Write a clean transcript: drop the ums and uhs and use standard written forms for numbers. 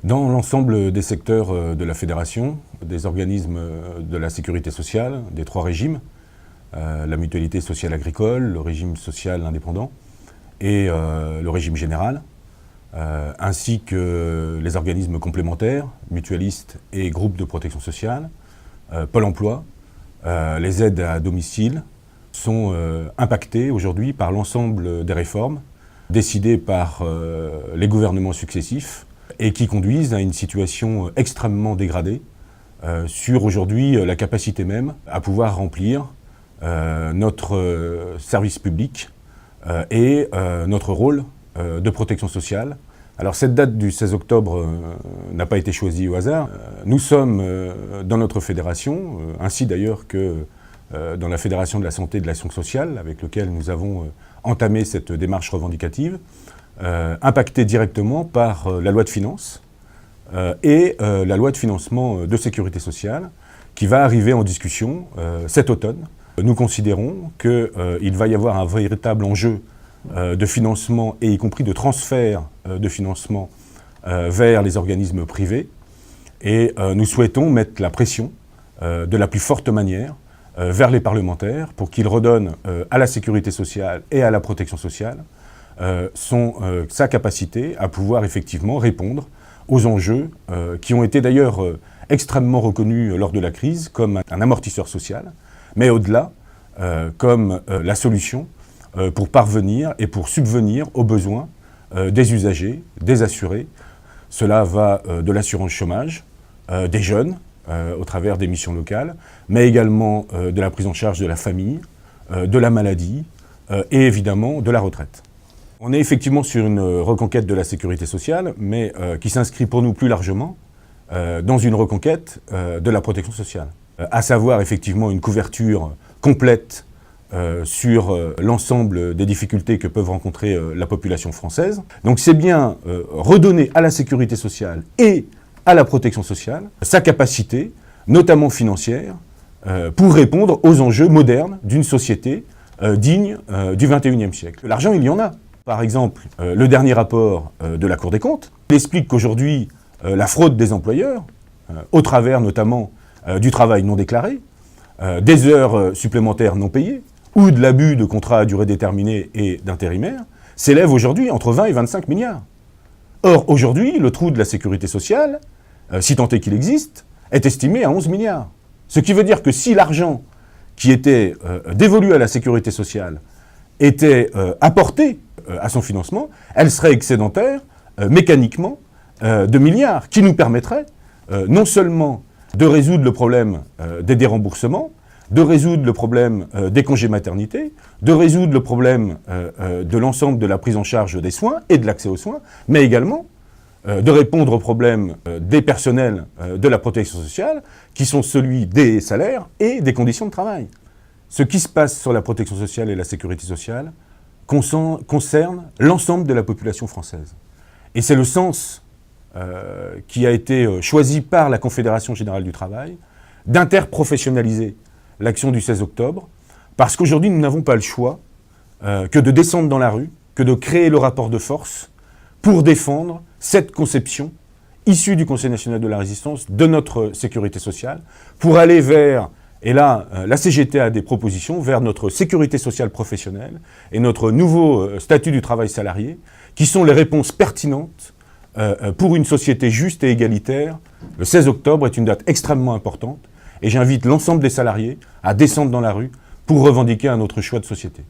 Dans l'ensemble des secteurs de la Fédération, des organismes de la sécurité sociale, des trois régimes, la mutualité sociale agricole, le régime social indépendant et le régime général, ainsi que les organismes complémentaires, mutualistes et groupes de protection sociale, Pôle emploi, les aides à domicile, sont impactés aujourd'hui par l'ensemble des réformes décidées par les gouvernements successifs et qui conduisent à une situation extrêmement dégradée sur aujourd'hui la capacité même à pouvoir remplir notre service public et notre rôle de protection sociale. Alors cette date du 16 octobre n'a pas été choisie au hasard. Nous sommes dans notre fédération, ainsi d'ailleurs que dans la Fédération de la santé et de l'action sociale, avec laquelle nous avons entamé cette démarche revendicative, impactés directement par la loi de finances et la loi de financement de sécurité sociale, qui va arriver en discussion cet automne. Nous considérons qu'il va y avoir un véritable enjeu de financement et y compris de transfert de financement vers les organismes privés. Et nous souhaitons mettre la pression de la plus forte manière vers les parlementaires pour qu'ils redonnent à la sécurité sociale et à la protection sociale sa capacité à pouvoir effectivement répondre aux enjeux qui ont été d'ailleurs extrêmement reconnus lors de la crise comme un amortisseur social, mais au-delà comme la solution pour parvenir et pour subvenir aux besoins des usagers, des assurés. Cela va de l'assurance chômage, des jeunes, au travers des missions locales, mais également de la prise en charge de la famille, de la maladie et évidemment de la retraite. On est effectivement sur une reconquête de la sécurité sociale, mais qui s'inscrit pour nous plus largement dans une reconquête de la protection sociale, à savoir effectivement une couverture complète sur l'ensemble des difficultés que peuvent rencontrer la population française. Donc c'est bien redonner à la sécurité sociale et à la protection sociale sa capacité, notamment financière, pour répondre aux enjeux modernes d'une société digne du XXIe siècle. L'argent, il y en a. Par exemple, le dernier rapport de la Cour des comptes explique qu'aujourd'hui, la fraude des employeurs, au travers notamment du travail non déclaré, des heures supplémentaires non payées, ou de l'abus de contrats à durée déterminée et d'intérimaires, s'élève aujourd'hui entre 20 et 25 milliards. Or, aujourd'hui, le trou de la sécurité sociale, si tant est qu'il existe, est estimé à 11 milliards. Ce qui veut dire que si l'argent qui était dévolu à la sécurité sociale était apporté à son financement, elle serait excédentaire mécaniquement de milliards, qui nous permettrait non seulement de résoudre le problème des déremboursements, de résoudre le problème des congés maternité, de résoudre le problème de l'ensemble de la prise en charge des soins et de l'accès aux soins, mais également de répondre aux problèmes des personnels de la protection sociale, qui sont celui des salaires et des conditions de travail. Ce qui se passe sur la protection sociale et la sécurité sociale concerne l'ensemble de la population française. Et c'est le sens qui a été choisi par la Confédération générale du travail d'interprofessionnaliser l'action du 16 octobre, parce qu'aujourd'hui, nous n'avons pas le choix que de descendre dans la rue, que de créer le rapport de force pour défendre cette conception issue du Conseil national de la résistance de notre sécurité sociale, pour aller vers, et là, la CGT a des propositions, vers notre sécurité sociale professionnelle et notre nouveau statut du travail salarié, qui sont les réponses pertinentes pour une société juste et égalitaire. Le 16 octobre est une date extrêmement importante, et j'invite l'ensemble des salariés à descendre dans la rue pour revendiquer un autre choix de société.